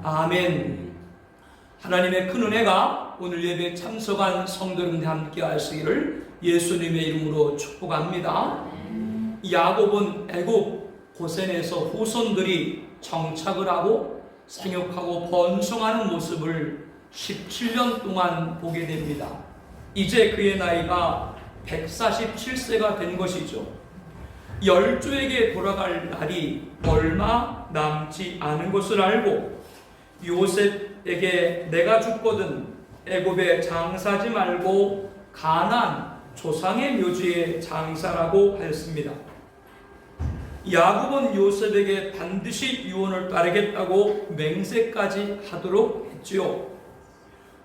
아멘. 하나님의 큰 은혜가 오늘 예배에 참석한 성도님들 함께 하시기를 예수님의 이름으로 축복합니다. 야곱은 애굽 고센에서 후손들이 정착을 하고 생육하고 번성하는 모습을 17년 동안 보게 됩니다. 이제 그의 나이가 147세가 된 것이죠. 열조에게 돌아갈 날이 얼마 남지 않은 것을 알고 요셉에게 내가 죽거든 애굽에 장사하지 말고 가나안 조상의 묘지에 장사라고 하였습니다. 야곱은 요셉에게 반드시 유언을 따르겠다고 맹세까지 하도록 했지요.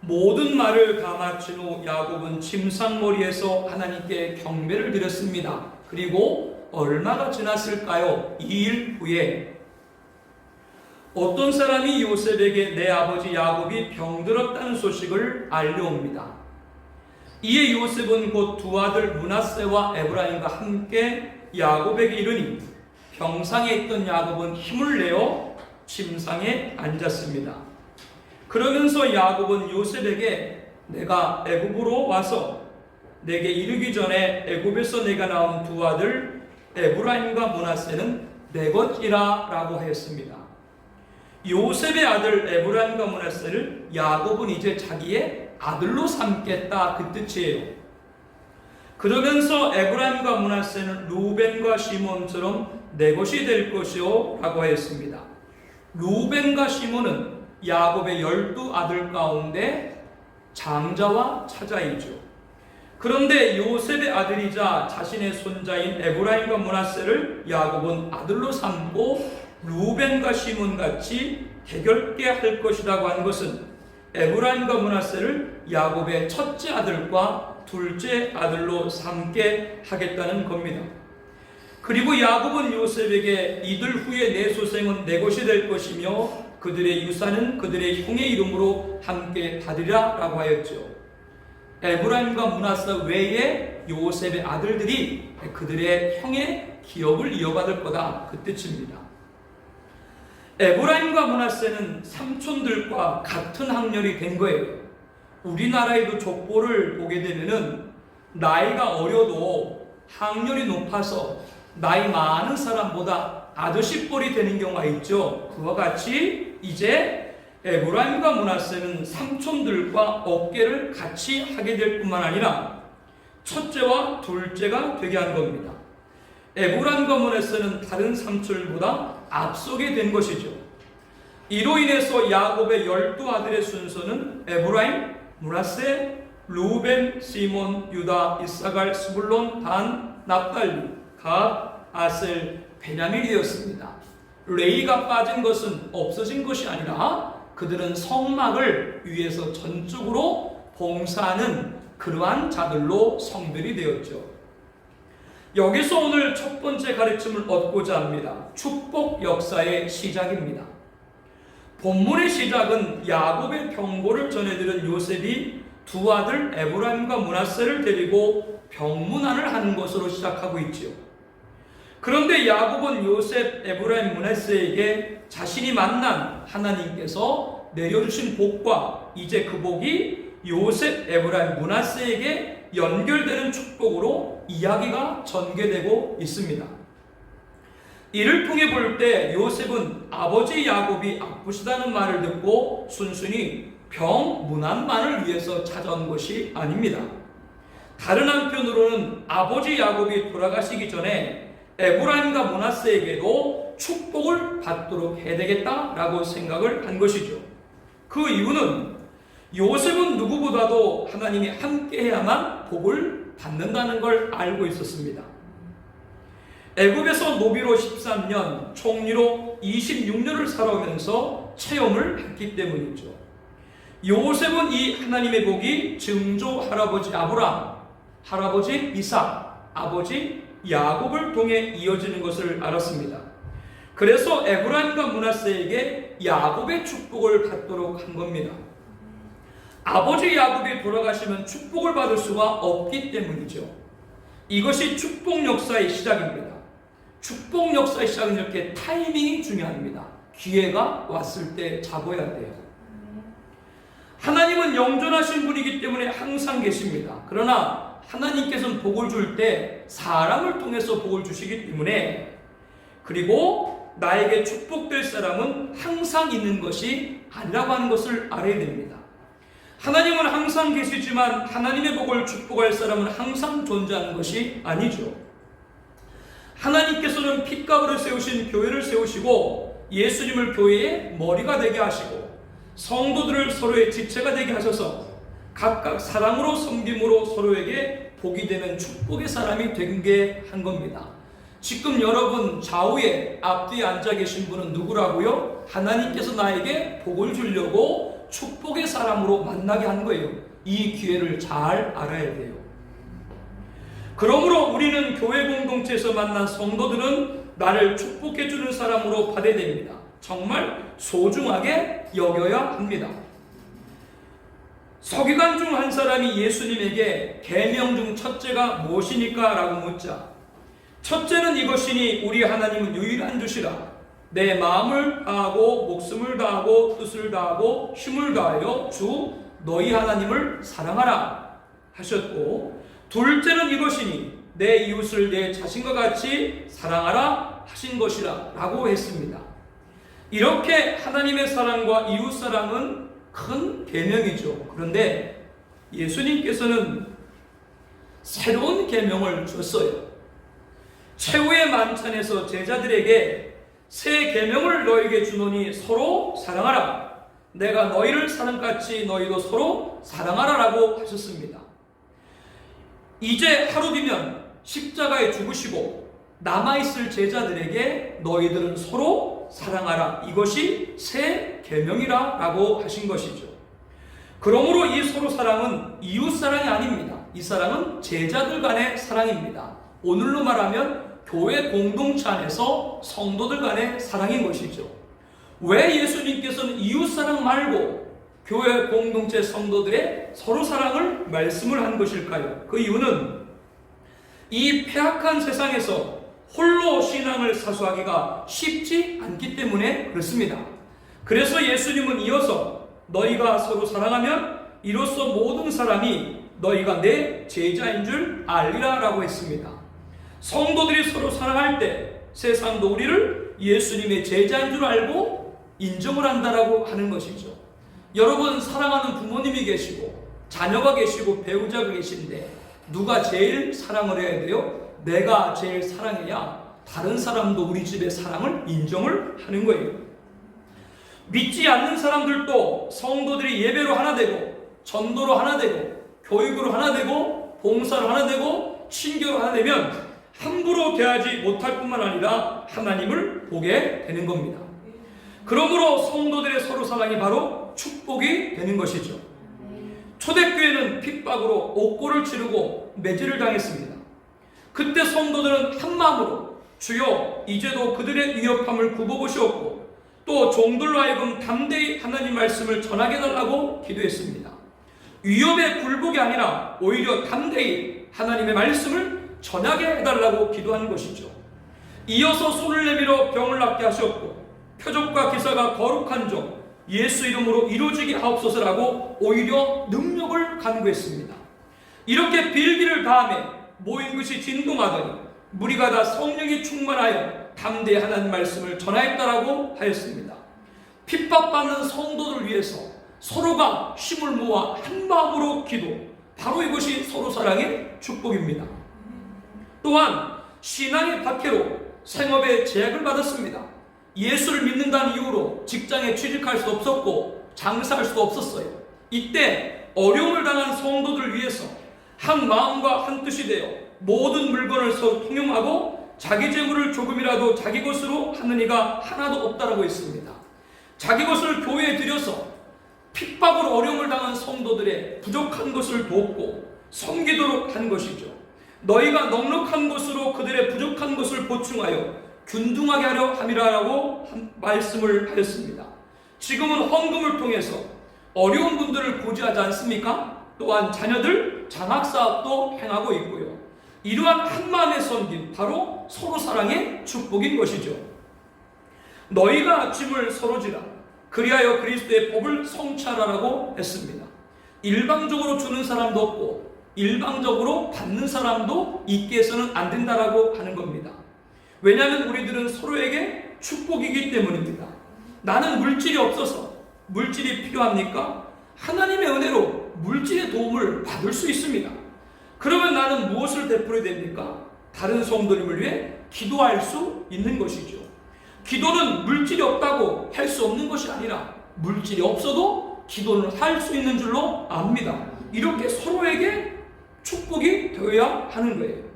모든 말을 다 마친 후 야곱은 침상머리에서 하나님께 경배를 드렸습니다. 그리고 얼마가 지났을까요? 2일 후에 어떤 사람이 요셉에게 내 아버지 야곱이 병들었다는 소식을 알려옵니다. 이에 요셉은 곧 두 아들 므낫세와 에브라임과 함께 야곱에게 이르니 병상에 있던 야곱은 힘을 내어 침상에 앉았습니다. 그러면서 야곱은 요셉에게 내가 애굽으로 와서 내게 이르기 전에 애굽에서 내가 낳은 두 아들 에브라임과 므낫세는 내 것이라 라고 하였습니다. 요셉의 아들 에브라임과 므낫세를 야곱은 이제 자기의 아들로 삼겠다 그 뜻이에요. 그러면서 에브라임과 므낫세는 루벤과 시몬처럼 내 것이 될 것이요 라고 하였습니다. 루벤과 시몬은 야곱의 12아들 가운데 장자와 차자이죠. 그런데 요셉의 아들이자 자신의 손자인 에브라임과 므낫세를 야곱은 아들로 삼고 루벤과 시몬같이 대결케 할 것이라고 한 것은 에브라임과 므낫세를 야곱의 첫째 아들과 둘째 아들로 삼게 하겠다는 겁니다. 그리고 야곱은 요셉에게 이들 후에 내 소생은 내 것이 될 것이며 그들의 유산은 그들의 형의 이름으로 함께 받으리라 라고 하였죠. 에브라임과 므낫세 외에 요셉의 아들들이 그들의 형의 기업을 이어받을 거다 그 뜻입니다. 에브라임과 므낫세는 삼촌들과 같은 학년이 된 거예요. 우리나라에도 족보를 보게 되면은 나이가 어려도 학년이 높아서 나이 많은 사람보다 아저씨뻘이 되는 경우가 있죠. 그와 같이 이제 에브라임과 므낫세는 삼촌들과 어깨를 같이 하게 될 뿐만 아니라 첫째와 둘째가 되게 한 겁니다. 에브라임과 므낫세는 다른 삼촌들보다 앞서게 된 것이죠. 이로 인해서 야곱의 12아들의 순서는 에브라임, 므낫세, 루벤, 시몬, 유다, 이사갈, 스불론, 단, 납달리, 갓, 아셀, 베냐민이었습니다. 레이가 빠진 것은 없어진 것이 아니라 그들은 성막을 위해서 전적으로 봉사하는 그러한 자들로 성별이 되었죠. 여기서 오늘 첫 번째 가르침을 얻고자 합니다. 축복 역사의 시작입니다. 본문의 시작은 야곱의 병고를 전해들은 요셉이 두 아들 에브라임과 므낫세를 데리고 병문안을 하는 것으로 시작하고 있지요. 그런데 야곱은 요셉, 에브라임, 므낫세에게 자신이 만난 하나님께서 내려주신 복과 이제 그 복이 요셉, 에브라임, 므낫세에게 연결되는 축복으로 이야기가 전개되고 있습니다. 이를 통해 볼 때 요셉은 아버지 야곱이 아프시다는 말을 듣고 순순히 병문안만을 위해서 찾아온 것이 아닙니다. 다른 한편으로는 아버지 야곱이 돌아가시기 전에 에브라임과 므낫세에게도 축복을 받도록 해야 되겠다라고 생각을 한 것이죠. 그 이유는 요셉은 누구보다도 하나님이 함께해야만 복을 받는다는 걸 알고 있었습니다. 애굽에서 노비로 13년, 총리로 26년을 살아오면서 체험을 했기 때문이죠. 요셉은 이 하나님의 복이 증조 할아버지 아브라함, 할아버지 이삭, 아버지 야곱을 통해 이어지는 것을 알았습니다. 그래서 에브라임과 므낫세에게 야곱의 축복을 받도록 한 겁니다. 아버지 야곱이 돌아가시면 축복을 받을 수가 없기 때문이죠. 이것이 축복 역사의 시작입니다. 축복 역사의 시작은 이렇게 타이밍이 중요합니다. 기회가 왔을 때 잡아야 돼요. 하나님은 영존하신 분이기 때문에 항상 계십니다. 그러나 하나님께서는 복을 줄 때 사람을 통해서 복을 주시기 때문에, 그리고 나에게 축복될 사람은 항상 있는 것이 아니라고 하는 것을 알아야 됩니다. 하나님은 항상 계시지만 하나님의 복을 축복할 사람은 항상 존재하는 것이 아니죠. 하나님께서는 핏값으로 세우신 교회를 세우시고 예수님을 교회의 머리가 되게 하시고 성도들을 서로의 지체가 되게 하셔서 각각 사랑으로 섬김으로 서로에게 복이 되는 축복의 사람이 되게 한 겁니다. 지금 여러분 좌우에 앞뒤에 앉아 계신 분은 누구라고요? 하나님께서 나에게 복을 주려고 축복의 사람으로 만나게 한 거예요. 이 기회를 잘 알아야 돼요. 그러므로 우리는 교회 공동체에서 만난 성도들은 나를 축복해 주는 사람으로 받아야 됩니다. 정말 소중하게 여겨야 합니다. 서기관 중 한 사람이 예수님에게 계명 중 첫째가 무엇이니까? 라고 묻자, 첫째는 이것이니 우리 하나님은 유일한 주시라. 내 마음을 다하고 목숨을 다하고 뜻을 다하고 힘을 다하여 주 너희 하나님을 사랑하라 하셨고, 둘째는 이것이니 내 이웃을 내 자신과 같이 사랑하라 하신 것이라 라고 했습니다. 이렇게 하나님의 사랑과 이웃 사랑은 큰 계명이죠. 그런데 예수님께서는 새로운 계명을 줬어요. 최후의 만찬에서 제자들에게 새 계명을 너에게 주노니 서로 사랑하라. 내가 너희를 사랑같이 너희도 서로 사랑하라 라고 하셨습니다. 이제 하루 뒤면 십자가에 죽으시고 남아있을 제자들에게 너희들은 서로 사랑하라. 이것이 새 계명이라 라고 하신 것이죠. 그러므로 이 서로 사랑은 이웃 사랑이 아닙니다. 이 사랑은 제자들 간의 사랑입니다. 오늘로 말하면 교회 공동체 안에서 성도들 간의 사랑인 것이죠. 왜 예수님께서는 이웃 사랑 말고 교회 공동체 성도들의 서로 사랑을 말씀을 한 것일까요? 그 이유는 이 폐악한 세상에서 홀로 신앙을 사수하기가 쉽지 않기 때문에 그렇습니다. 그래서 예수님은 이어서 너희가 서로 사랑하면 이로써 모든 사람이 너희가 내 제자인 줄 알리라 라고 했습니다. 성도들이 서로 사랑할 때 세상도 우리를 예수님의 제자인 줄 알고 인정을 한다라고 하는 것이죠. 여러분, 사랑하는 부모님이 계시고 자녀가 계시고 배우자가 계신데 누가 제일 사랑을 해야 돼요? 내가 제일 사랑해야 다른 사람도 우리 집의 사랑을 인정을 하는 거예요. 믿지 않는 사람들도 성도들이 예배로 하나 되고 전도로 하나 되고 교육으로 하나 되고 봉사로 하나 되고 친교로 하나 되면 함부로 대하지 못할 뿐만 아니라 하나님을 보게 되는 겁니다. 그러므로 성도들의 서로 사랑이 바로 축복이 되는 것이죠. 초대교회는 핍박으로 옥고를 치르고 매질을 당했습니다. 그때 성도들은 한마음으로 주여 이제도 그들의 위협함을 굽어보시옵고 또 종들로 하여금 담대히 하나님 말씀을 전하게 해달라고 기도했습니다. 위협에 굴복이 아니라 오히려 담대히 하나님의 말씀을 전하게 해달라고 기도한 것이죠. 이어서 손을 내밀어 병을 낫게 하셨고 표적과 기사가 거룩한 종 예수 이름으로 이루어지게 하옵소서라고 오히려 능력을 간구했습니다. 이렇게 빌기를 다하며 모인 것이 진동하더니 무리가 다 성령이 충만하여 담대히 하나님 말씀을 전하였다라고 하였습니다. 핍박받는 성도들 위해서 서로가 힘을 모아 한 마음으로 기도, 바로 이것이 서로 사랑의 축복입니다. 또한 신앙의 박해로 생업에 제약을 받았습니다. 예수를 믿는다는 이유로 직장에 취직할 수 없었고 장사할 수도 없었어요. 이때 어려움을 당한 성도들을 위해서 한 마음과 한 뜻이 되어 모든 물건을 서로 통용하고 자기 재물을 조금이라도 자기 것으로 하는 이가 하나도 없다라고 했습니다. 자기 것을 교회에 들여서 핍박으로 어려움을 당한 성도들의 부족한 것을 돕고 섬기도록 한 것이죠. 너희가 넉넉한 것으로 그들의 부족한 것을 보충하여 균등하게 하려 함이라고 말씀을 하였습니다. 지금은 헌금을 통해서 어려운 분들을 구제하지 않습니까? 또한 자녀들 장학사업도 행하고 있고요. 이러한 한마음의 섬김, 바로 서로 사랑의 축복인 것이죠. 너희가 짐을 서로 지라. 그리하여 그리스도의 법을 성취하라라고 했습니다. 일방적으로 주는 사람도 없고 일방적으로 받는 사람도 있게 해서는 안 된다라고 하는 겁니다. 왜냐하면 우리들은 서로에게 축복이기 때문입니다. 나는 물질이 없어서 물질이 필요합니까? 하나님의 은혜로 물질의 도움을 받을 수 있습니다. 그러면 나는 무엇을 베풀어야 됩니까? 다른 성도님을 위해 기도할 수 있는 것이죠. 기도는 물질이 없다고 할 수 없는 것이 아니라 물질이 없어도 기도를 할 수 있는 줄로 압니다. 이렇게 서로에게 축복이 되어야 하는 거예요.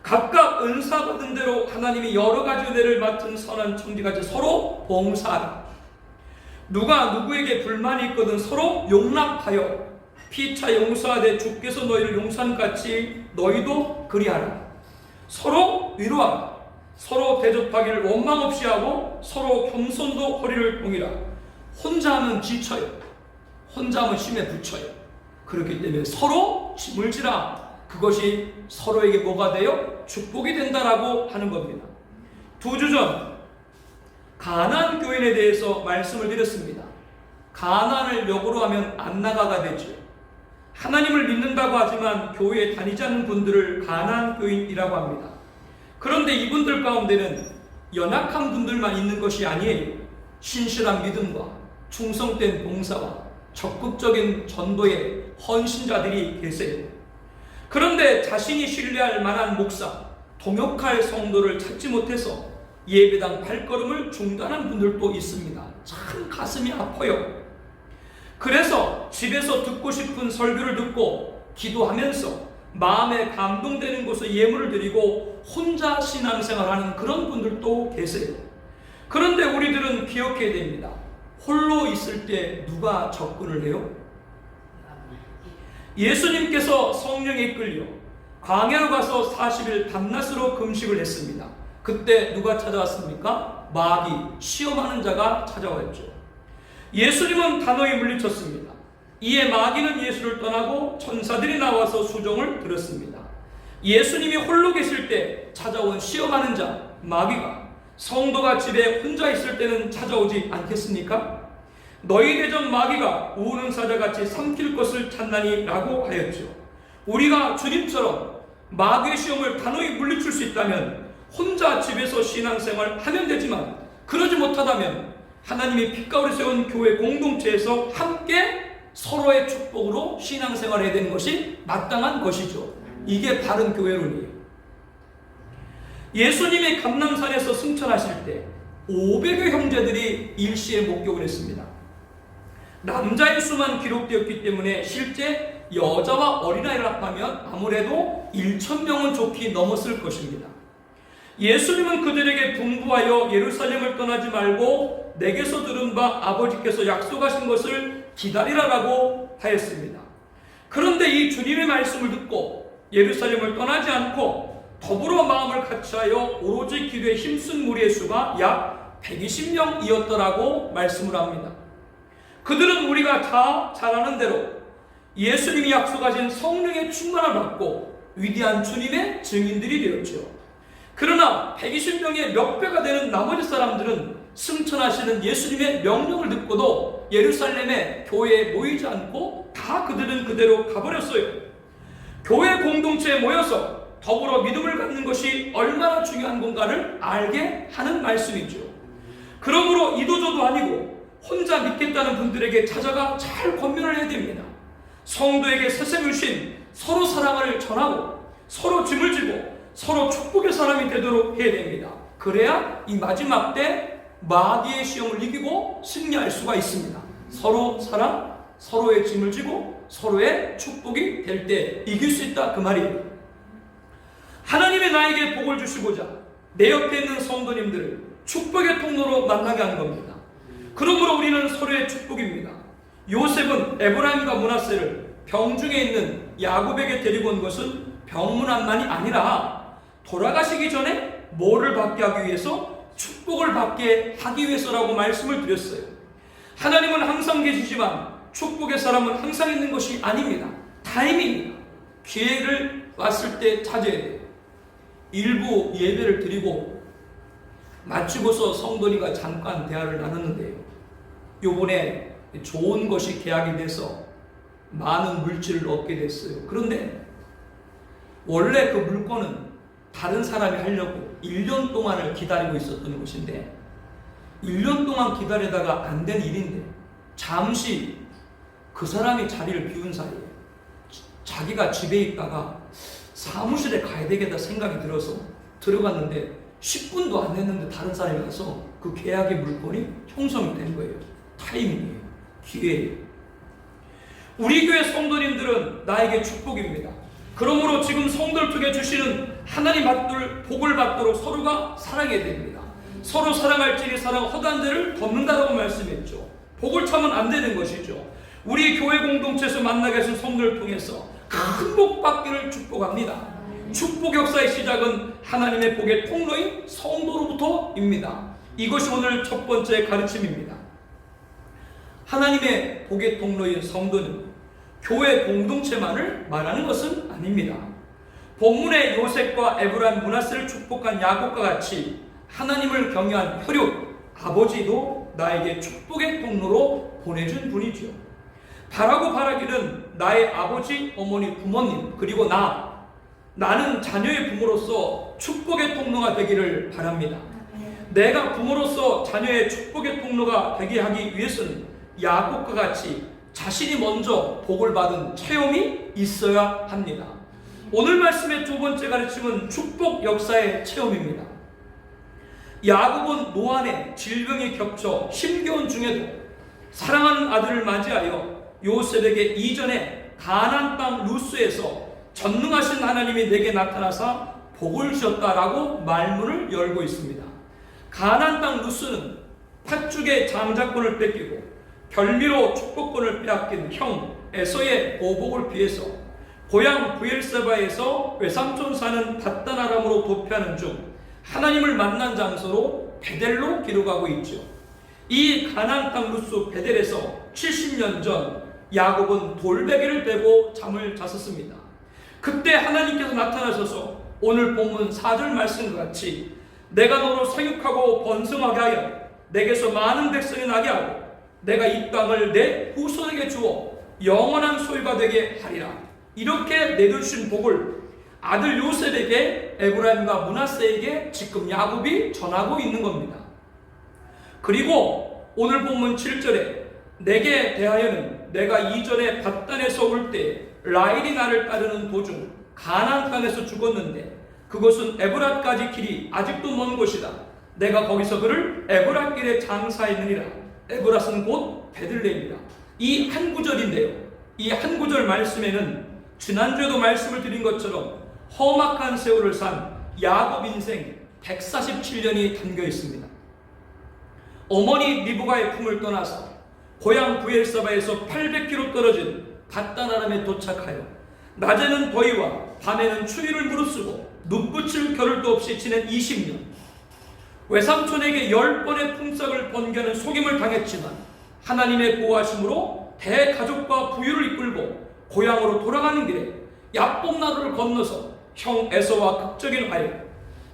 각각 은사 받은 대로 하나님이 여러 가지 은혜를 맡은 선한 청지같이 서로 봉사하라. 누가 누구에게 불만이 있거든 서로 용납하여 피차 용서하되 주께서 너희를 용서한 같이 너희도 그리하라. 서로 위로하라. 서로 대접하기를 원망 없이 하고 서로 겸손도 허리를 동이라. 혼자 하면 지쳐요. 혼자 하면 힘에 부쳐요. 그렇기 때문에 서로 짐을 지라. 그것이 서로에게 뭐가 돼요? 축복이 된다라고 하는 겁니다. 2주 전 가나안 교인에 대해서 말씀을 드렸습니다. 가나안을 역으로 하면 안나가가 되죠. 하나님을 믿는다고 하지만 교회에 다니지 않는 분들을 가나안 교인이라고 합니다. 그런데 이분들 가운데는 연약한 분들만 있는 것이 아니에요. 신실한 믿음과 충성된 봉사와 적극적인 전도의 헌신자들이 계세요. 그런데 자신이 신뢰할 만한 목사, 동역할 성도를 찾지 못해서 예배당 발걸음을 중단한 분들도 있습니다. 참 가슴이 아파요. 그래서 집에서 듣고 싶은 설교를 듣고 기도하면서 마음에 감동되는 곳에 예물을 드리고 혼자 신앙생활하는 그런 분들도 계세요. 그런데 우리들은 기억해야 됩니다. 홀로 있을 때 누가 접근을 해요? 예수님께서 성령에 이끌려 광야로 가서 40일 밤낮으로 금식을 했습니다. 그때 누가 찾아왔습니까? 마귀, 시험하는 자가 찾아왔죠. 예수님은 단호히 물리쳤습니다. 이에 마귀는 예수를 떠나고 천사들이 나와서 수종을 들었습니다. 예수님이 홀로 계실 때 찾아온 시험하는 자, 마귀가 성도가 집에 혼자 있을 때는 찾아오지 않겠습니까? 너희 대전 마귀가 우는 사자같이 삼킬 것을 찾나니 라고 하였죠. 우리가 주님처럼 마귀의 시험을 단호히 물리칠 수 있다면 혼자 집에서 신앙생활 하면 되지만 그러지 못하다면 하나님이 핏가루를 세운 교회 공동체에서 함께 서로의 축복으로 신앙생활을 해야 되는 것이 마땅한 것이죠. 이게 바른 교회론이에요. 예수님이 감람산에서 승천하실 때 500여 형제들이 일시에 목격을 했습니다. 남자의 수만 기록되었기 때문에 실제 여자와 어린아이를 합하면 아무래도 1,000명은 좋게 넘었을 것입니다. 예수님은 그들에게 분부하여 예루살렘을 떠나지 말고 내게서 들은 바 아버지께서 약속하신 것을 기다리라라고 하였습니다. 그런데 이 주님의 말씀을 듣고 예루살렘을 떠나지 않고 더불어 마음을 같이하여 오로지 기도에 힘쓴 무리의 수가 약 120명이었더라고 말씀을 합니다. 그들은 우리가 다 잘 아는 대로 예수님이 약속하신 성령의 충만을 받고 위대한 주님의 증인들이 되었죠. 그러나 120명의 몇 배가 되는 나머지 사람들은 승천하시는 예수님의 명령을 듣고도 예루살렘의 교회에 모이지 않고 다 그들은 그대로 가버렸어요. 교회 공동체에 모여서 더불어 믿음을 갖는 것이 얼마나 중요한 건가를 알게 하는 말씀이죠. 그러므로 이도저도 아니고 혼자 믿겠다는 분들에게 찾아가 잘 권면을 해야 됩니다. 성도에게 세상을 주신 서로 사랑을 전하고 서로 짐을 지고 서로 축복의 사람이 되도록 해야 됩니다. 그래야 이 마지막 때 마귀의 시험을 이기고 승리할 수가 있습니다. 서로 사랑, 서로의 짐을 지고 서로의 축복이 될 때 이길 수 있다 그 말이에요. 하나님이 나에게 복을 주시고자 내 옆에 있는 성도님들을 축복의 통로로 만나게 하는 겁니다. 그러므로 우리는 서로의 축복입니다. 요셉은 에브라임과 므낫세를 병중에 있는 야곱에게 데리고 온 것은 병문안만이 아니라 돌아가시기 전에 뭐를 받게 하기 위해서? 축복을 받게 하기 위해서라고 말씀을 드렸어요. 하나님은 항상 계시지만 축복의 사람은 항상 있는 것이 아닙니다. 타임입니다. 기회를 왔을 때 찾아야 돼요. 일부 예배를 드리고 마치고서 성도님과 잠깐 대화를 나눴는데요. 요번에 좋은 것이 계약이 돼서 많은 물질을 얻게 됐어요. 그런데 원래 그 물건은 다른 사람이 하려고 1년 동안을 기다리고 있었던 것인데 1년 동안 기다리다가 안 된 일인데 잠시 그 사람이 자리를 비운 사이에 자기가 집에 있다가 사무실에 가야 되겠다 생각이 들어서 들어갔는데 10분도 안 됐는데 다른 사람이 가서 그 계약의 물건이 형성이 된 거예요. 타이밍이에요. 기회예요. 우리 교회 성도님들은 나에게 축복입니다. 그러므로 지금 성도를 통해 주시는 하나님 받을 복을 받도록 서로가 사랑해야 됩니다. 서로 사랑할지니 사랑 허다한 데를 덮는다라고 말씀했죠. 복을 참으면 안 되는 것이죠. 우리 교회 공동체에서 만나게 하신 성도를 통해서 큰 복 받기를 축복합니다. 축복 역사의 시작은 하나님의 복의 통로인 성도로부터입니다. 이것이 오늘 첫 번째 가르침입니다. 하나님의 복의 통로인 성도는 교회 공동체만을 말하는 것은 아닙니다. 본문의 요셉과 에브라임 므낫세를 축복한 야곱과 같이 하나님을 경외한 혈육 아버지도 나에게 축복의 통로로 보내준 분이죠. 바라고 바라기는 나의 아버지, 어머니, 부모님 그리고 나는 자녀의 부모로서 축복의 통로가 되기를 바랍니다. 내가 부모로서 자녀의 축복의 통로가 되게 하기 위해서는 야곱과 같이 자신이 먼저 복을 받은 체험이 있어야 합니다. 오늘 말씀의 두 번째 가르침은 축복 역사의 체험입니다. 야곱은 노안에 질병이 겹쳐 힘겨운 중에도 사랑하는 아들을 맞이하여 요셉에게 이전에 가나안 땅 루스에서 전능하신 하나님이 내게 나타나사 복을 주셨다라고 말문을 열고 있습니다. 가나안 땅 루스는 팥죽의 장자권을 뺏기고 별미로 축복권을 빼앗긴 형 에서의 보복을 피해서 고향 브엘세바에서 외삼촌 사는 닷단 아람으로 도피하는 중 하나님을 만난 장소로 베델로 기록하고 있죠. 이 가나안 땅 루스 베델에서 70년 전 야곱은 돌베개를 베고 잠을 잤었습니다. 그때 하나님께서 나타나셔서 오늘 본문 4절 말씀과 같이 내가 너로 생육하고 번성하게 하여 내게서 많은 백성이 나게 하고 내가 이 땅을 내 후손에게 주어 영원한 소유가 되게 하리라. 이렇게 내려주신 복을 아들 요셉에게 에브라임과 므낫세에게 지금 야곱이 전하고 있는 겁니다. 그리고 오늘 본문 7절에 내게 대하여는 내가 이전에 밧단에서 올 때 라헬이 나를 따르는 도중 가나안 땅에서 죽었는데 그것은 에브랏까지 길이 아직도 먼 곳이다. 내가 거기서 그를 에브랏길에 장사했느니라. 에브랏은 곧 베들레헴이다. 이 한 구절인데요. 이 한 구절 말씀에는 지난주에도 말씀을 드린 것처럼 험악한 세월을 산 야곱 인생 147년이 담겨 있습니다. 어머니 리브가의 품을 떠나서 고향 브엘사바에서 800km 떨어진 밧단 아람에 도착하여 낮에는 더위와 밤에는 추위를 무릅쓰고 눈붙일 겨를도 없이 지낸 20년, 외삼촌에게 10번의 품삯을 번개하는 속임을 당했지만 하나님의 보호하심으로 대가족과 부유를 이끌고 고향으로 돌아가는 길에 야복나루를 건너서 형 에서와 극적인 화해,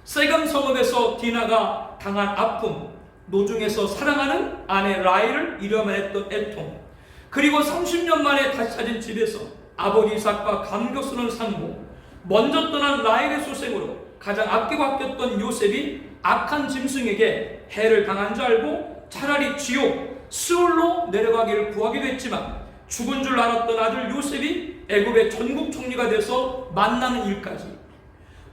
세겜 성읍에서 디나가 당한 아픔, 노중에서 사랑하는 아내 라헬을 잃어만 했던 애통, 그리고 30년 만에 다시 찾은 집에서 아버지 이삭과 감격스러운 상봉, 먼저 떠난 라헬의 소생으로 가장 아끼고 아꼈던 요셉이 악한 짐승에게 해를 당한 줄 알고 차라리 지옥 스올로 내려가기를 구하기도 했지만 죽은 줄 알았던 아들 요셉이 애굽의 전국 총리가 돼서 만나는 일까지,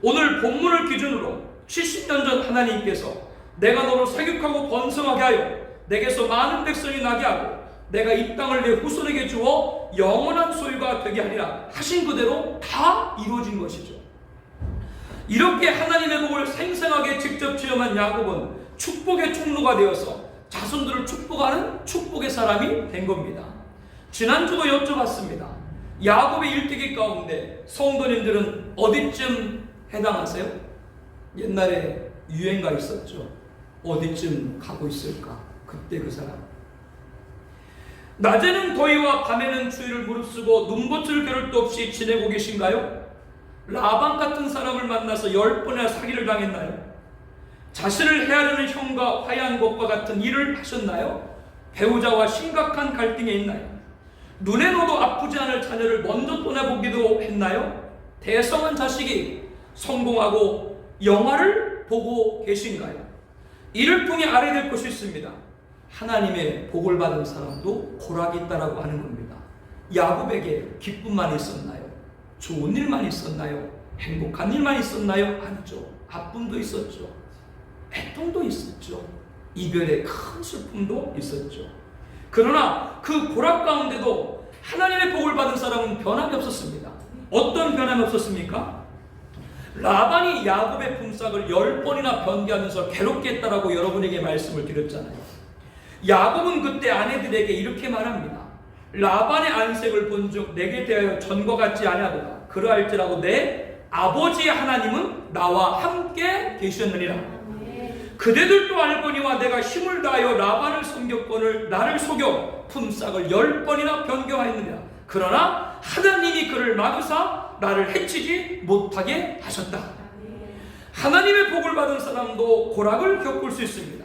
오늘 본문을 기준으로 70년 전 하나님께서 내가 너를 생육하고 번성하게 하여 내게서 많은 백성이 나게 하고 내가 이 땅을 내 후손에게 주어 영원한 소유가 되게 하리라 하신 그대로 다 이루어진 것이죠. 이렇게 하나님의 복을 생생하게 직접 체험한 야곱은 축복의 통로가 되어서 자손들을 축복하는 축복의 사람이 된 겁니다. 지난주도 여쭤봤습니다. 야곱의 일대기 가운데 성도님들은 어디쯤 해당하세요? 옛날에 유행가 있었죠. 어디쯤 가고 있을까? 그때 그 사람. 낮에는 더위와 밤에는 추위를 무릅쓰고 눈붙을 겨를도 없이 지내고 계신가요? 라반 같은 사람을 만나서 10번이나 사기를 당했나요? 자신을 헤아리는 형과 화해한 것과 같은 일을 하셨나요? 배우자와 심각한 갈등에 있나요? 눈에 넣어도 아프지 않을 자녀를 먼저 떠나보기도 했나요? 대성한 자식이 성공하고 영화를 보고 계신가요? 이를 통해 알아야 될 것이 있습니다. 하나님의 복을 받은 사람도 고락이 있다라고 하는 겁니다. 야곱에게 기쁨만 있었나요? 좋은 일만 있었나요? 행복한 일만 있었나요? 아니죠. 아픔도 있었죠. 애통도 있었죠. 이별의 큰 슬픔도 있었죠. 그러나 그 고락 가운데도 하나님의 복을 받은 사람은 변함이 없었습니다. 어떤 변함이 없었습니까? 라반이 야곱의 품삯을 10번이나 변개하면서 괴롭게 했다라고 여러분에게 말씀을 드렸잖아요. 야곱은 그때 아내들에게 이렇게 말합니다. 라반의 안색을 본즉 내게 대하여 전과 같지 아니하도다. 그러할지라도 내 아버지의 하나님은 나와 함께 계셨느니라. 그대들도 알거니와 내가 힘을 다하여 라반을 섬겼거늘 나를 속여 품삯을 10번이나 변경하였느니라. 그러나 하나님이 그를 막으사 나를 해치지 못하게 하셨다. 하나님의 복을 받은 사람도 고락을 겪을 수 있습니다.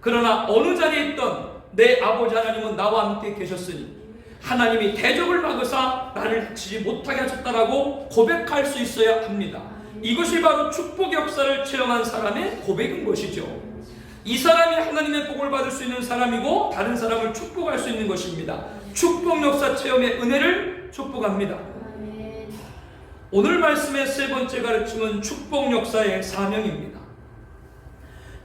그러나 어느 자리에 있던 내 아버지 하나님은 나와 함께 계셨으니 하나님이 대적을 막으사 나를 해치지 못하게 하셨다라고 고백할 수 있어야 합니다. 이것이 바로 축복 역사를 체험한 사람의 고백인 것이죠. 이 사람이 하나님의 복을 받을 수 있는 사람이고 다른 사람을 축복할 수 있는 것입니다. 축복 역사 체험의 은혜를 축복합니다. 오늘 말씀의 세 번째 가르침은 축복 역사의 사명입니다.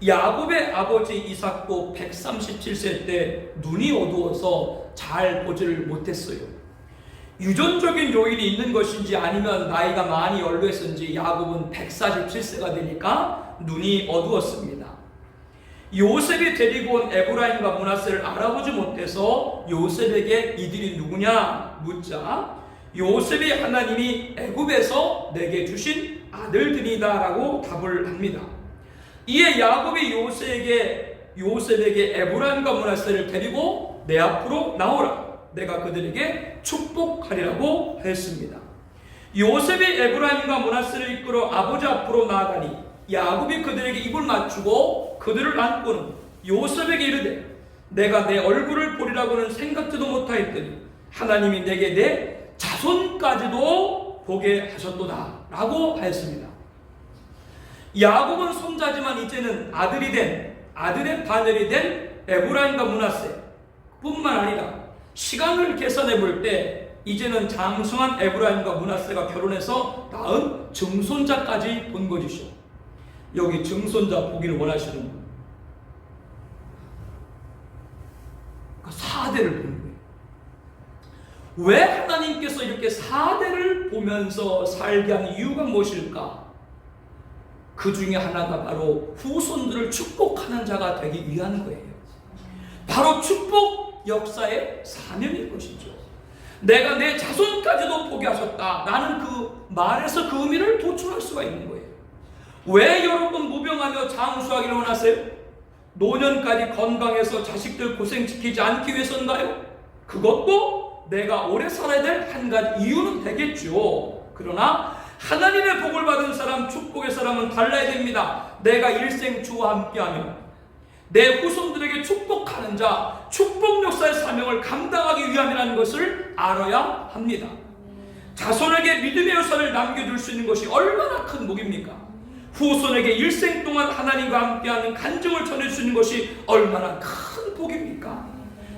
야곱의 아버지 이삭도 137세 때 눈이 어두워서 잘 보지를 못했어요. 유전적인 요인이 있는 것인지 아니면 나이가 많이 연로했는지 야곱은 147세가 되니까 눈이 어두웠습니다. 요셉이 데리고 온 에브라임과 므낫세를 알아보지 못해서 요셉에게 이들이 누구냐 묻자 요셉이 하나님이 애굽에서 내게 주신 아들들이다 라고 답을 합니다. 이에 야곱이 요셉에게 에브라임과 므낫세를 데리고 내 앞으로 나오라. 내가 그들에게 축복하리라고 했습니다. 요셉이 에브라임과 므낫세를 이끌어 아버지 앞으로 나아가니 야곱이 그들에게 입을 맞추고 그들을 안고는 요셉에게 이르되 내가 내 얼굴을 보리라고는 생각지도 못하였더니 하나님이 내게 내 자손까지도 보게 하셨도다 라고 하였습니다. 야곱은 손자지만 이제는 아들의 반열이 된 에브라임과 므낫세 뿐만 아니라 시간을 계산해 볼 때 이제는 장성한 에브라임과 므낫세가 결혼해서 낳은 증손자까지 본 것이죠. 여기 증손자 보기를 원하시는 분, 그 4대를 보는 거예요. 왜 하나님께서 이렇게 4대를 보면서 살게 한 이유가 무엇일까? 그 중에 하나가 바로 후손들을 축복하는 자가 되기 위한 거예요. 바로 축복 역사의 사명인 것이죠. 내가 내 자손까지도 보게 하셨다. 나는 그 말에서 그 의미를 도출할 수가 있는 거예요. 왜 여러분 무병하며 장수하기를 원하세요? 노년까지 건강해서 자식들 고생시키지 않기 위해서인가요? 그것도 내가 오래 살아야 될 한 가지 이유는 되겠죠. 그러나 하나님의 복을 받은 사람, 축복의 사람은 달라야 됩니다. 내가 일생 주와 함께하며 내 후손들에게 축복하는 자, 축복 역사의 사명을 감당하기 위함이라는 것을 알아야 합니다. 자손에게 믿음의 역사를 남겨줄 수 있는 것이 얼마나 큰 복입니까? 후손에게 일생 동안 하나님과 함께하는 간증을 전할 수 있는 것이 얼마나 큰 복입니까?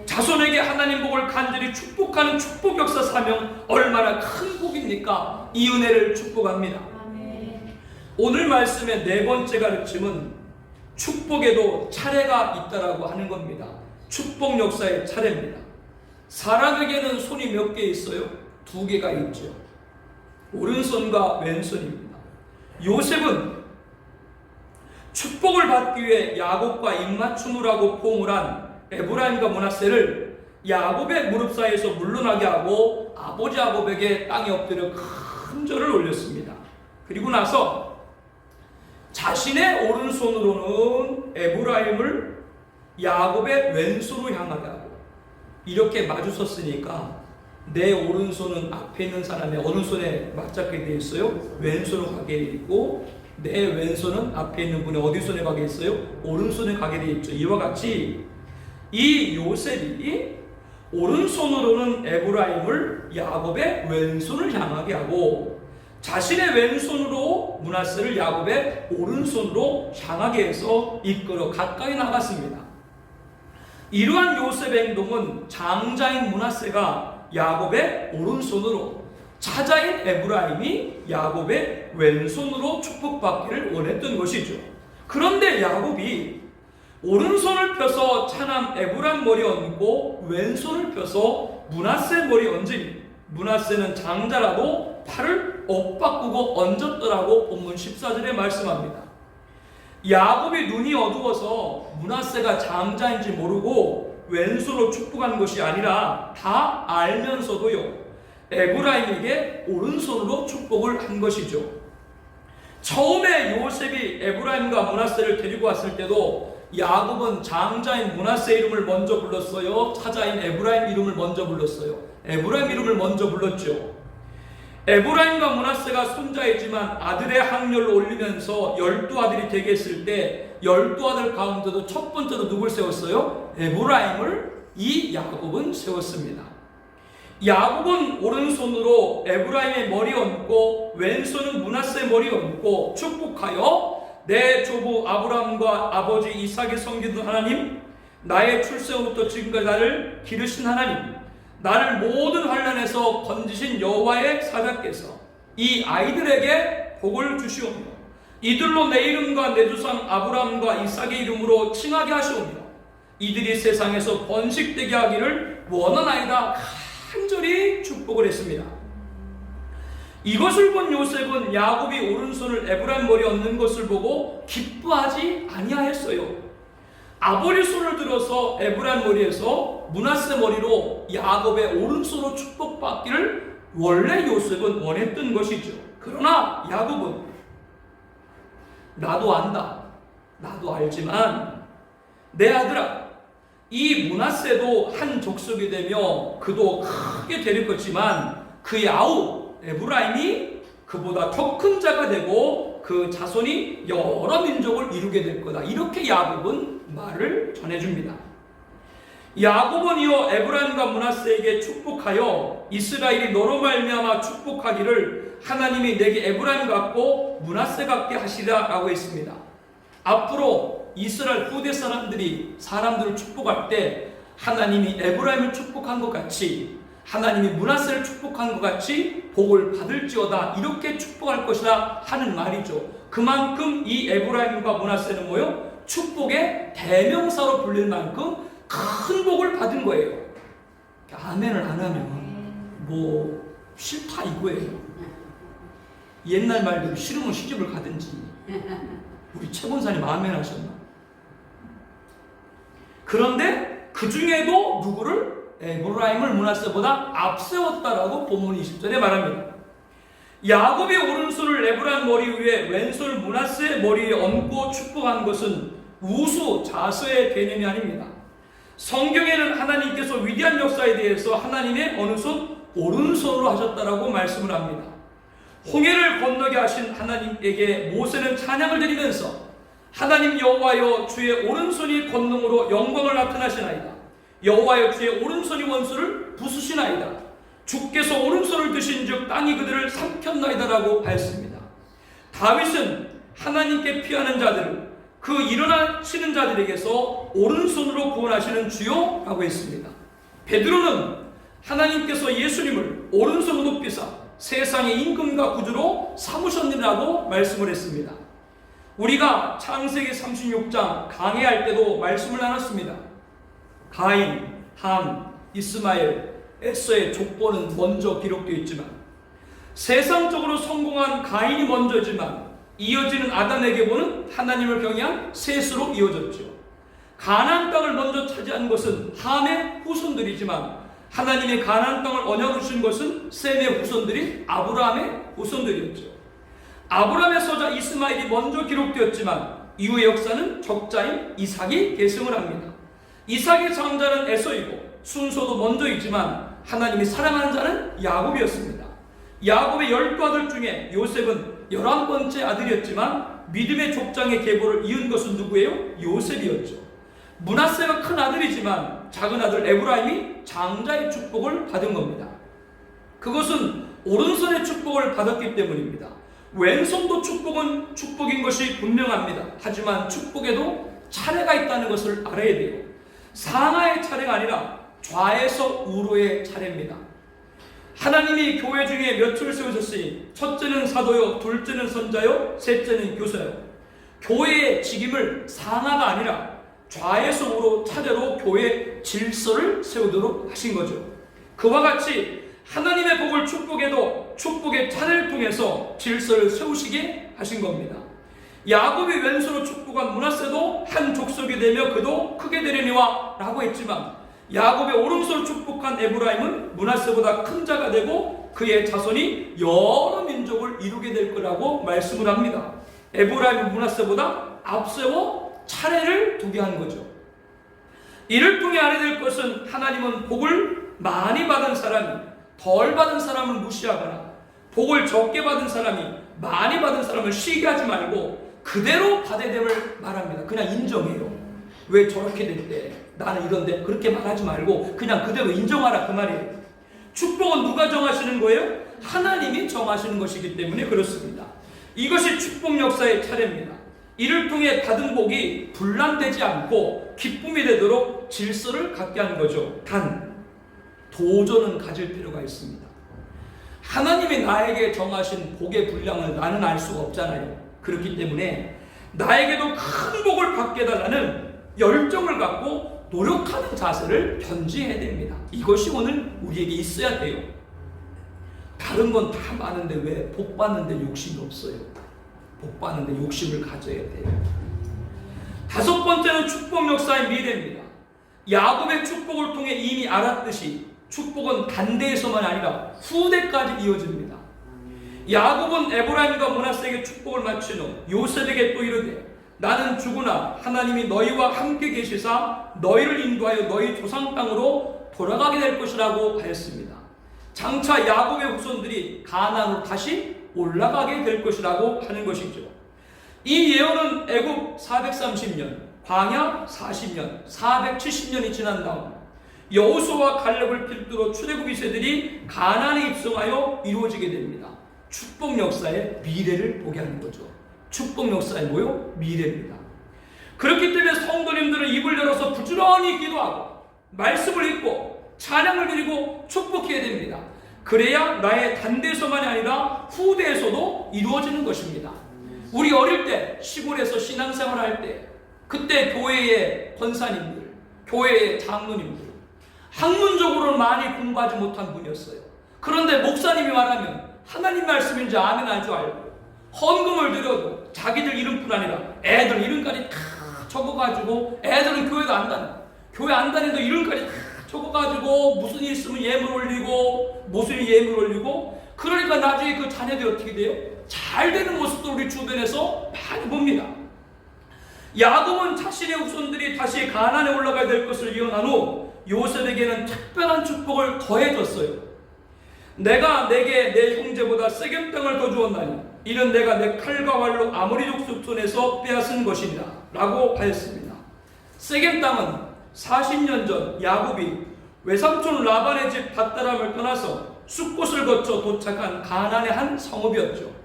자손에게 하나님 복을 간절히 축복하는 축복 역사 사명 얼마나 큰 복입니까? 이 은혜를 축복합니다. 오늘 말씀의 네 번째 가르침은 축복에도 차례가 있다라고 하는 겁니다. 축복 역사의 차례입니다. 사람에게는 손이 몇 개 있어요? 2개가 있죠. 오른손과 왼손입니다. 요셉은 축복을 받기 위해 야곱과 입맞춤을 하고 포옹을 한 에브라임과 므낫세를 야곱의 무릎 사이에서 물러나게 하고 아버지 야곱에게 땅에 엎드려 큰 절을 올렸습니다. 그리고 나서 자신의 오른손으로는 에브라임을 야곱의 왼손으로 향하게 하고 이렇게 마주섰으니까 내 오른손은 앞에 있는 사람의 어느 손에 맞잡게 되어 있어요? 왼손으로 가게 되어 있고 내 왼손은 앞에 있는 분의 어디 손에 가게 있어요? 오른손에 가게 되어 있죠. 이와 같이 이 요셉이 오른손으로는 에브라임을 야곱의 왼손을 향하게 하고 자신의 왼손으로 므낫세를 야곱의 오른손으로 향하게 해서 이끌어 가까이 나갔습니다. 이러한 요셉의 행동은 장자인 므낫세가 야곱의 오른손으로, 차자인 에브라임이 야곱의 왼손으로 축복받기를 원했던 것이죠. 그런데 야곱이 오른손을 펴서 차남 에브라임 머리에 얹고 왼손을 펴서 므낫세 머리에 얹으니 므낫세는 장자라도 팔을 엇바꾸고 얹었더라고 본문 14절에 말씀합니다. 야곱이 눈이 어두워서 므낫세가 장자인지 모르고 왼손으로 축복한 것이 아니라 다 알면서도요, 에브라임에게 오른손으로 축복을 한 것이죠. 처음에 요셉이 에브라임과 므낫세를 데리고 왔을 때도 야곱은 장자인 므낫세 이름을 먼저 불렀어요. 차자인 에브라임 이름을 먼저 불렀어요. 에브라임 이름을 먼저 불렀죠. 에브라임과 므낫세가 손자이지만 아들의 학렬로 올리면서 12아들이 되게 했을 때 12아들 가운데도 첫 번째로 누굴 세웠어요? 에브라임을 이 야곱은 세웠습니다. 야곱은 오른손으로 에브라임의 머리에 얹고 왼손은 므낫세 머리에 얹고 축복하여 내 조부 아브라함과 아버지 이삭의 섬기던 하나님, 나의 출생부터 지금까지 나를 기르신 하나님, 나를 모든 환난에서 건지신 여호와의 사자께서 이 아이들에게 복을 주시오며 이들로 내 이름과 내 조상 아브라함과 이삭의 이름으로 칭하게 하시오며 이들이 세상에서 번식되게 하기를 원하나이다. 간절히 축복을 했습니다. 이것을 본 요셉은 야곱이 오른손을 에브라임 머리에 얹는 것을 보고 기뻐하지 아니하였어요. 아버지 손을 들어서 에브라임 머리에서 므낫세 머리로 야곱의 오른손으로 축복받기를 원래 요셉은 원했던 것이죠. 그러나 야곱은 나도 안다, 나도 알지만 내 아들아, 이 므낫세도 한 족속이 되며 그도 크게 되릴 것이지만 그의 아우 에브라임이 그보다 더 큰 자가 되고 그 자손이 여러 민족을 이루게 될 거다. 이렇게 야곱은 말을 전해줍니다. 야곱은 이어 에브라임과 므낫세에게 축복하여 이스라엘이 너로 말미암아 축복하기를 하나님이 내게 에브라임 같고 므낫세 같게 하시라 라고 했습니다. 앞으로 이스라엘 후대 사람들이 사람들을 축복할 때 하나님이 에브라임을 축복한 것 같이 하나님이 므낫세를 축복한 것 같이 복을 받을지어다 이렇게 축복할 것이다 하는 말이죠. 그만큼 이 에브라임과 므낫세는 뭐요? 축복의 대명사로 불릴 만큼 큰 복을 받은 거예요. 아멘을 안 하면 뭐 싫다 이거예요. 옛날 말대로 싫으면 시집을 가든지. 우리 최 권사님 아멘 하셨나? 그런데 그 중에도 누구를? 에브라임을 므낫세보다 앞세웠다라고 본문 20절에 말합니다. 야곱의 오른손을 에브라임 머리 위에 왼손을 므낫세 머리에 얹고 축복한 것은 우수 자서의 개념이 아닙니다. 성경에는 하나님께서 위대한 역사에 대해서 하나님의 어느 손? 오른손으로 하셨다라고 말씀을 합니다. 홍해를 건너게 하신 하나님에게 모세는 찬양을 드리면서 하나님 여호와여 주의 오른손이 권능으로 영광을 나타나시나이다. 여호와여 주의 오른손이 원수를 부수시나이다. 주께서 오른손을 드신즉 땅이 그들을 삼켰나이다라고 하였습니다. 다윗은 하나님께 피하는 자들을 그 일어나시는 자들에게서 오른손으로 구원하시는 주요 라고 했습니다. 베드로는 하나님께서 예수님을 오른손으로 높이사 세상의 임금과 구주로 삼으셨느라고 말씀을 했습니다. 우리가 창세기 36장 강해할 때도 말씀을 나눴습니다. 가인, 함, 이스마엘, 에서의 족보는 먼저 기록되어 있지만 세상적으로 성공한 가인이 먼저지만 이어지는 아담의 계보는 하나님을 경외한 셋으로 이어졌죠. 가나안 땅을 먼저 차지한 것은 함의 후손들이지만 하나님의 가나안 땅을 언약으로 주신 것은 셈의 후손들이 아브라함의 후손들이었죠. 아브라함의 서자 이스마엘이 먼저 기록되었지만 이후의 역사는 적자인 이삭이 계승을 합니다. 이삭의 장자는 에서이고 순서도 먼저이지만 하나님이 사랑하는 자는 야곱이었습니다. 야곱의 12아들 중에 요셉은 11번째 아들이었지만 믿음의 족장의 계보를 이은 것은 누구예요? 요셉이었죠. 므낫세가 큰 아들이지만 작은 아들 에브라임이 장자의 축복을 받은 겁니다. 그것은 오른손의 축복을 받았기 때문입니다. 왼손도 축복인 것이 분명합니다. 하지만 축복에도 차례가 있다는 것을 알아야 돼요. 상하의 차례가 아니라 좌에서 우로의 차례입니다. 하나님이 교회 중에 몇을 세우셨으니 첫째는 사도요, 둘째는 선자요, 셋째는 교사요. 교회의 직임을 상하가 아니라 좌에서 우로 차례로 교회 질서를 세우도록 하신 거죠. 그와 같이 하나님의 복을 축복해도 축복의 차례를 통해서 질서를 세우시게 하신 겁니다. 야곱이 왼손으로 축복한 므낫세도 한 족속이 되며 그도 크게 되려니와 라고 했지만 야곱의 오른손을 축복한 에브라임은 므낫세보다 큰 자가 되고 그의 자손이 여러 민족을 이루게 될 거라고 말씀을 합니다. 에브라임은 므낫세보다 앞세워 차례를 두게 한 거죠. 이를 통해 알아야 될 것은 하나님은 복을 많이 받은 사람이 덜 받은 사람을 무시하거나 복을 적게 받은 사람이 많이 받은 사람을 쉬게 하지 말고 그대로 받아야 됨을 말합니다. 그냥 인정해요. 왜 저렇게 됐대? 나는 이런데 그렇게 말하지 말고 그냥 그대로 인정하라 그 말이에요. 축복은 누가 정하시는 거예요? 하나님이 정하시는 것이기 때문에 그렇습니다. 이것이 축복 역사의 차례입니다. 이를 통해 받은 복이 분란되지 않고 기쁨이 되도록 질서를 갖게 하는 거죠. 단 도전은 가질 필요가 있습니다. 하나님이 나에게 정하신 복의 분량을 나는 알 수가 없잖아요. 그렇기 때문에 나에게도 큰 복을 받게 해달라는 열정을 갖고 노력하는 자세를 견지해야 됩니다. 이것이 오늘 우리에게 있어야 돼요. 다른 건 다 많은데 왜 복 받는데 욕심이 없어요? 복 받는데 욕심을 가져야 돼요. 다섯 번째는 축복 역사의 미래입니다. 야곱의 축복을 통해 이미 알았듯이 축복은 단대에서만 아니라 후대까지 이어집니다. 야곱은 에브라임과 므낫세에게 축복을 마친 후 요셉에게 또 이르되 나는 죽으나 하나님이 너희와 함께 계시사 너희를 인도하여 너희 조상 땅으로 돌아가게 될 것이라고 하였습니다. 장차 야곱의 후손들이 가나안으로 다시 올라가게 될 것이라고 하는 것이죠. 이 예언은 애굽 430년, 광야 40년, 470년이 지난 다음 여호수아와 갈렙을 필두로 출애굽 2세들이 가나안에 입성하여 이루어지게 됩니다. 축복 역사의 미래를 보게 하는 거죠. 축복 역사의 뭐요? 미래입니다. 그렇기 때문에 성도님들은 입을 열어서 부지런히 기도하고 말씀을 읽고 찬양을 드리고 축복해야 됩니다. 그래야 나의 단대에서만이 아니라 후대에서도 이루어지는 것입니다. 우리 어릴 때 시골에서 신앙생활 할 때 그때 교회의 권사님들, 교회의 장로님들 학문적으로는 많이 공부하지 못한 분이었어요. 그런데 목사님이 말하면 하나님 말씀인지 아멘 할 줄 알고 헌금을 드려도 자기들 이름뿐 아니라 애들 이름까지 다 적어가지고 애들은 교회도 안 다녀. 교회 안 다니도 이름까지 다 적어가지고 무슨 일 있으면 예물 올리고 무슨 일 예물 올리고 그러니까 나중에 그 자녀들이 어떻게 돼요? 잘 되는 모습도 우리 주변에서 많이 봅니다. 야곱은 자신의 후손들이 다시 가나안에 올라가야 될 것을 예언한 후 요셉에게는 특별한 축복을 더해줬어요. 내가 내게 내 형제보다 세겜 땅을 더 주었나니 이는 내가 내 칼과 활로 아모리 족속 손에서 빼앗은 것이니라 라고 하였습니다. 세겜 땅은 40년 전 야곱이 외삼촌 라반의 집 밧다람을 떠나서 숲곳을 거쳐 도착한 가나안의 한 성읍이었죠.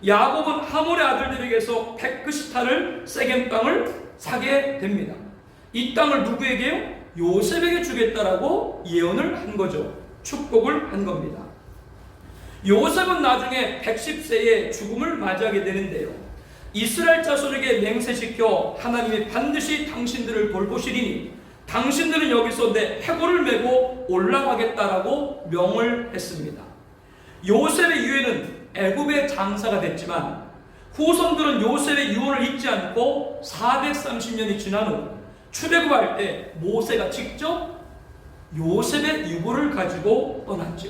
야곱은 하몰의 아들들에게서 백그시타를 세겜 땅을 사게 됩니다. 이 땅을 누구에게요? 요셉에게 주겠다라고 예언을 한 거죠. 축복을 한 겁니다. 요셉은 나중에 110세에 죽음을 맞이하게 되는데요. 이스라엘 자손에게 맹세시켜 하나님이 반드시 당신들을 돌보시리니 당신들은 여기서 내 해골을 메고 올라가겠다라고 명을 했습니다. 요셉의 유해는 애굽의 장사가 됐지만 후손들은 요셉의 유언을 잊지 않고 430년이 지난 후 출애굽할 때 모세가 직접 요셉의 유고를 가지고 떠났죠.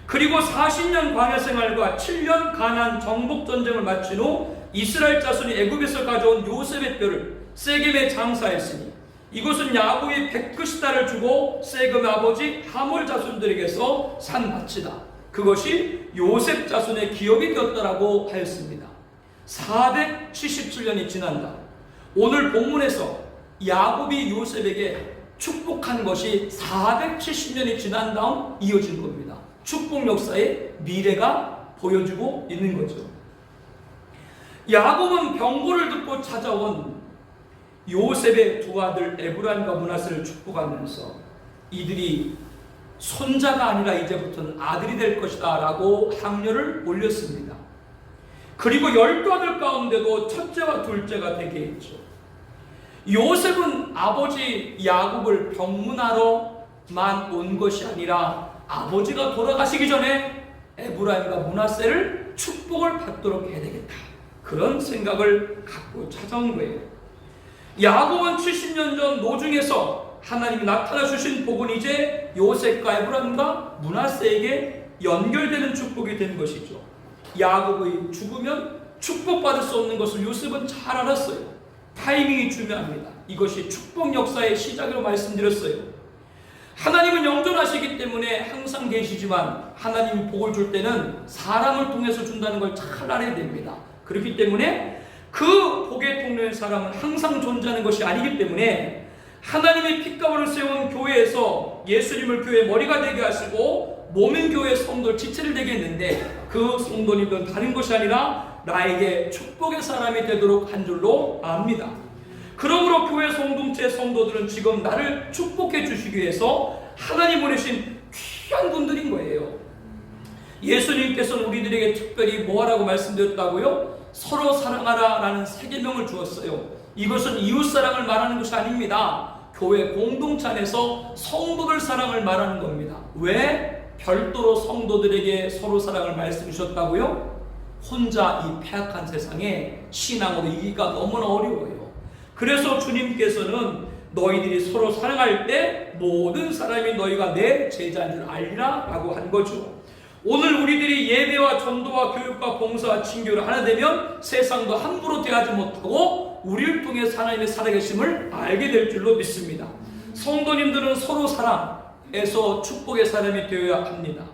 그리고 40년 광야 생활과 7년 가나안 정복 전쟁을 마친 후 이스라엘 자손이 애굽에서 가져온 요셉의 뼈를 세겜에 장사했으니 이것은 야곱이 백그시타를 주고 세겜의 아버지 하몰 자손들에게서 산 밭이다. 그것이 요셉 자손의 기업이 되었다라고 하였습니다. 477년이 지난다. 오늘 본문에서 야곱이 요셉에게 축복한 것이 470년이 지난 다음 이어진 겁니다. 축복 역사의 미래가 보여주고 있는 거죠. 야곱은 병고를 듣고 찾아온 요셉의 두 아들 에브라임과 므낫세를 축복하면서 이들이 손자가 아니라 이제부터는 아들이 될 것이다 라고 향료를 올렸습니다. 그리고 12아들 가운데도 첫째와 둘째가 되게 했죠. 요셉은 아버지 야곱을 병문하러만 온 것이 아니라 아버지가 돌아가시기 전에 에브라임과 므낫세를 축복을 받도록 해야 되겠다, 그런 생각을 갖고 찾아온 거예요. 야곱은 70년 전 노중에서 하나님이 나타나 주신 복은 이제 요셉과 에브라임과 므낫세에게 연결되는 축복이 된 것이죠. 야곱이 죽으면 축복받을 수 없는 것을 요셉은 잘 알았어요. 타이밍이 중요합니다. 이것이 축복 역사의 시작으로 말씀드렸어요. 하나님은 영존하시기 때문에 항상 계시지만 하나님이 복을 줄 때는 사람을 통해서 준다는 걸 잘 알아야 됩니다. 그렇기 때문에 그 복의 통로의 사람은 항상 존재하는 것이 아니기 때문에 하나님의 핏가루를 세운 교회에서 예수님을 교회의 머리가 되게 하시고 몸인 교회의 성도를 지체를 되게 했는데 그 성도님들은 다른 것이 아니라 나에게 축복의 사람이 되도록 한 줄로 압니다. 그러므로 교회 공동체 성도들은 지금 나를 축복해 주시기 위해서 하나님 보내신 귀한 분들인 거예요. 예수님께서는 우리들에게 특별히 뭐하라고 말씀드렸다고요? 서로 사랑하라 라는 3계명을 주었어요. 이것은 이웃사랑을 말하는 것이 아닙니다. 교회 공동체 안에서 성도들 사랑을 말하는 겁니다. 왜 별도로 성도들에게 서로 사랑을 말씀 주셨다고요? 혼자 이 패악한 세상에 신앙으로 이기기가 너무나 어려워요. 그래서 주님께서는 너희들이 서로 사랑할 때 모든 사람이 너희가 내 제자인 줄 알리라 라고 한 거죠. 오늘 우리들이 예배와 전도와 교육과 봉사와 친교를 하나 되면 세상도 함부로 대하지 못하고 우리를 통해 하나님의 살아계심을 알게 될 줄로 믿습니다. 성도님들은 서로 사랑해서 축복의 사람이 되어야 합니다.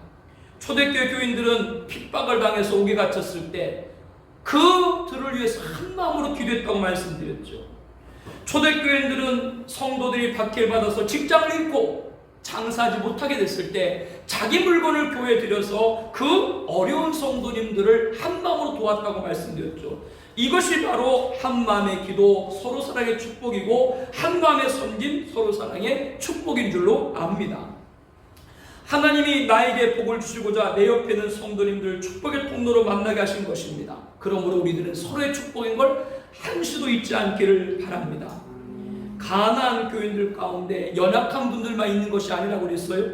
초대교회 교인들은 핍박을 당해서 옥에 갇혔을 때 그들을 위해서 한 마음으로 기도했다고 말씀드렸죠. 초대교인들은 성도들이 박해를 받아서 직장을 잃고 장사하지 못하게 됐을 때 자기 물건을 교회에 들여서 그 어려운 성도님들을 한 마음으로 도왔다고 말씀드렸죠. 이것이 바로 한 마음의 기도, 서로 사랑의 축복이고 한 마음의 섬김, 서로 사랑의 축복인 줄로 압니다. 하나님이 나에게 복을 주시고자 내 옆에 있는 성도님들 축복의 통로로 만나게 하신 것입니다. 그러므로 우리들은 서로의 축복인 걸 한시도 잊지 않기를 바랍니다. 가난한 교인들 가운데 연약한 분들만 있는 것이 아니라고 그랬어요.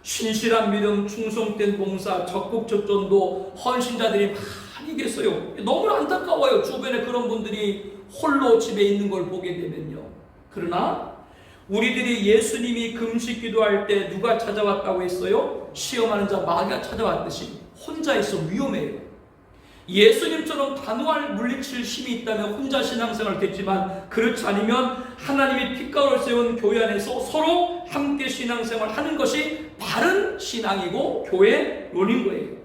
신실한 믿음, 충성된 봉사, 적극적전도 헌신자들이 많이 계세요. 너무 안타까워요. 주변에 그런 분들이 홀로 집에 있는 걸 보게 되면요. 그러나 우리들이 예수님이 금식 기도할 때 누가 찾아왔다고 했어요? 시험하는 자 마귀가 찾아왔듯이 혼자 있어 위험해요. 예수님처럼 단호할 물리칠 힘이 있다면 혼자 신앙생활을 됐지만 그렇지 않으면 하나님이 핏가루를 세운 교회 안에서 서로 함께 신앙생활을 하는 것이 바른 신앙이고 교회론인 거예요.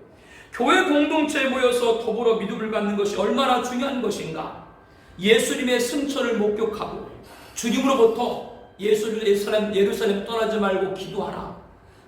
교회 공동체에 모여서 더불어 믿음을 갖는 것이 얼마나 중요한 것인가. 예수님의 승천을 목격하고 주님으로부터 예루살렘 떠나지 말고 기도하라.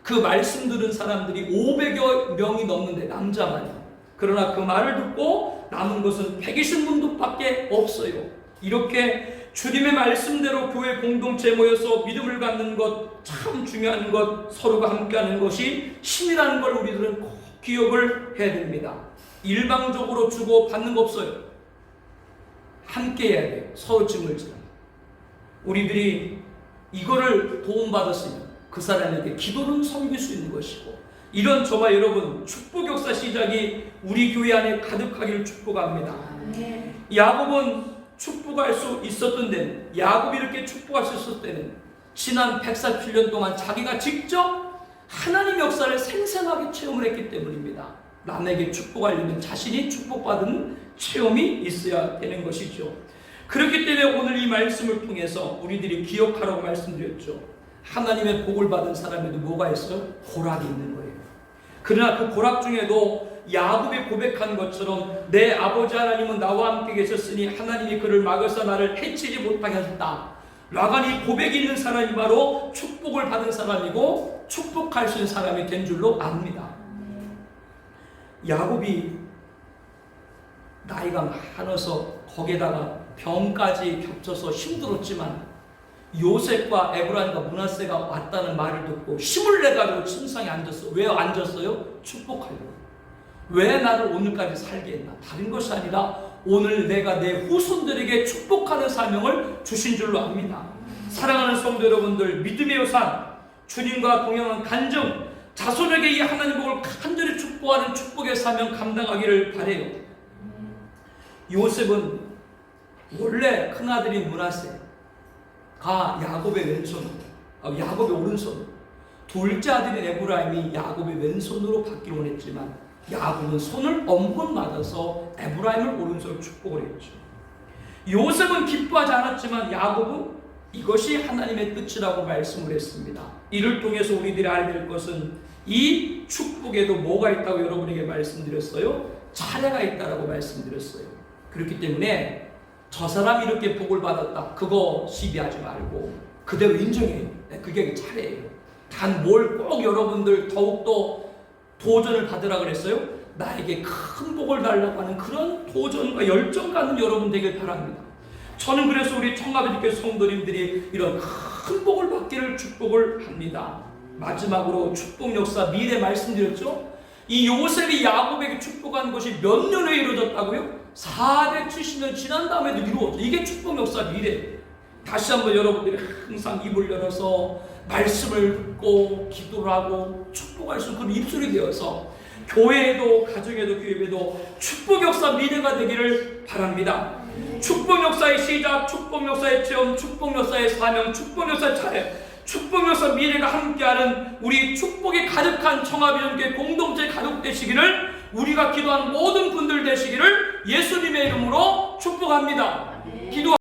그 말씀 들은 사람들이 500여 명이 넘는데 남자만요. 그러나 그 말을 듣고 남은 것은 120분밖에 없어요. 이렇게 주님의 말씀대로 교회 공동체에 모여서 믿음을 갖는 것 참 중요한 것, 서로가 함께하는 것이 힘이라는 걸 우리들은 꼭 기억을 해야 됩니다. 일방적으로 주고 받는 거 없어요. 함께 해야 돼요. 서로 짐을 지라. 우리들이 이거를 도움받았으면 그 사람에게 기도는 섬길 수 있는 것이고, 이런 저와 여러분 축복 역사 시작이 우리 교회 안에 가득하기를 축복합니다. 야곱은 축복할 수 있었던 데는, 야곱이 이렇게 축복할 수 있었을 때는 지난 147년 동안 자기가 직접 하나님 역사를 생생하게 체험을 했기 때문입니다. 남에게 축복하려면 자신이 축복받은 체험이 있어야 되는 것이죠. 그렇기 때문에 오늘 이 말씀을 통해서 우리들이 기억하라고 말씀드렸죠. 하나님의 복을 받은 사람에도 뭐가 있어요? 보락이 있는 거예요. 그러나 그 고락 중에도 야곱이 고백한 것처럼 내 아버지 하나님은 나와 함께 계셨으니 하나님이 그를 막으사 나를 해치지 못하게 하셨다. 라간 이 고백이 있는 사람이 바로 축복을 받은 사람이고 축복할 수 있는 사람이 된 줄로 압니다. 야곱이 나이가 많아서 거기에다가 병까지 겹쳐서 힘들었지만 요셉과 에브라임과 므낫세가 왔다는 말을 듣고 힘을 내가지고 침상에 앉았어. 왜 앉았어요? 축복하려고. 왜 나를 오늘까지 살게 했나? 다른 것이 아니라 오늘 내가 내 후손들에게 축복하는 사명을 주신 줄로 압니다. 사랑하는 성도 여러분들, 믿음의 요산, 주님과 동행한 간증, 자손에게 이 하나님 복을 간절히 축복하는 축복의 사명 감당하기를 바라요. 요셉은 원래 큰아들인 므낫세가 야곱의 왼손, 야곱의 오른손, 둘째 아들인 에브라임이 야곱의 왼손으로 받기를 원했지만 야곱은 손을 엄근 맞아서 에브라임을 오른손으로 축복을 했죠. 요셉은 기뻐하지 않았지만 야곱은 이것이 하나님의 뜻이라고 말씀을 했습니다. 이를 통해서 우리들이 알아야 될 것은 이 축복에도 뭐가 있다고 여러분에게 말씀드렸어요? 차례가 있다고 말씀드렸어요. 그렇기 때문에 저 사람이 이렇게 복을 받았다, 그거 시비하지 말고 그대로 인정해요. 그게 차례예요. 단 뭘 꼭 여러분들 더욱더 도전을 받으라 그랬어요? 나에게 큰 복을 달라고 하는 그런 도전과 열정 갖는 여러분 되길 바랍니다. 저는 그래서 우리 청가교회 성도님들이 이런 큰 복을 받기를 축복을 합니다. 마지막으로 축복 역사 미래 말씀드렸죠? 이 요셉이 야곱에게 축복한 것이 몇 년 후에 이루어졌다고요? 470년 지난 다음에도 이루어져. 이게 축복 역사 미래. 다시 한번 여러분들이 항상 입을 열어서 말씀을 듣고 기도를 하고 축복할 수 있는 그런 입술이 되어서 교회에도 가정에도 교회에도 축복 역사 미래가 되기를 바랍니다. 축복 역사의 시작, 축복 역사의 체험, 축복 역사의 사명, 축복 역사의 차례, 축복 역사 미래가 함께하는 우리 축복이 가득한 청합연교회 공동체 가족 되시기를, 우리가 기도한 모든 분들 되시기를 예수님의 이름으로 축복합니다. 기도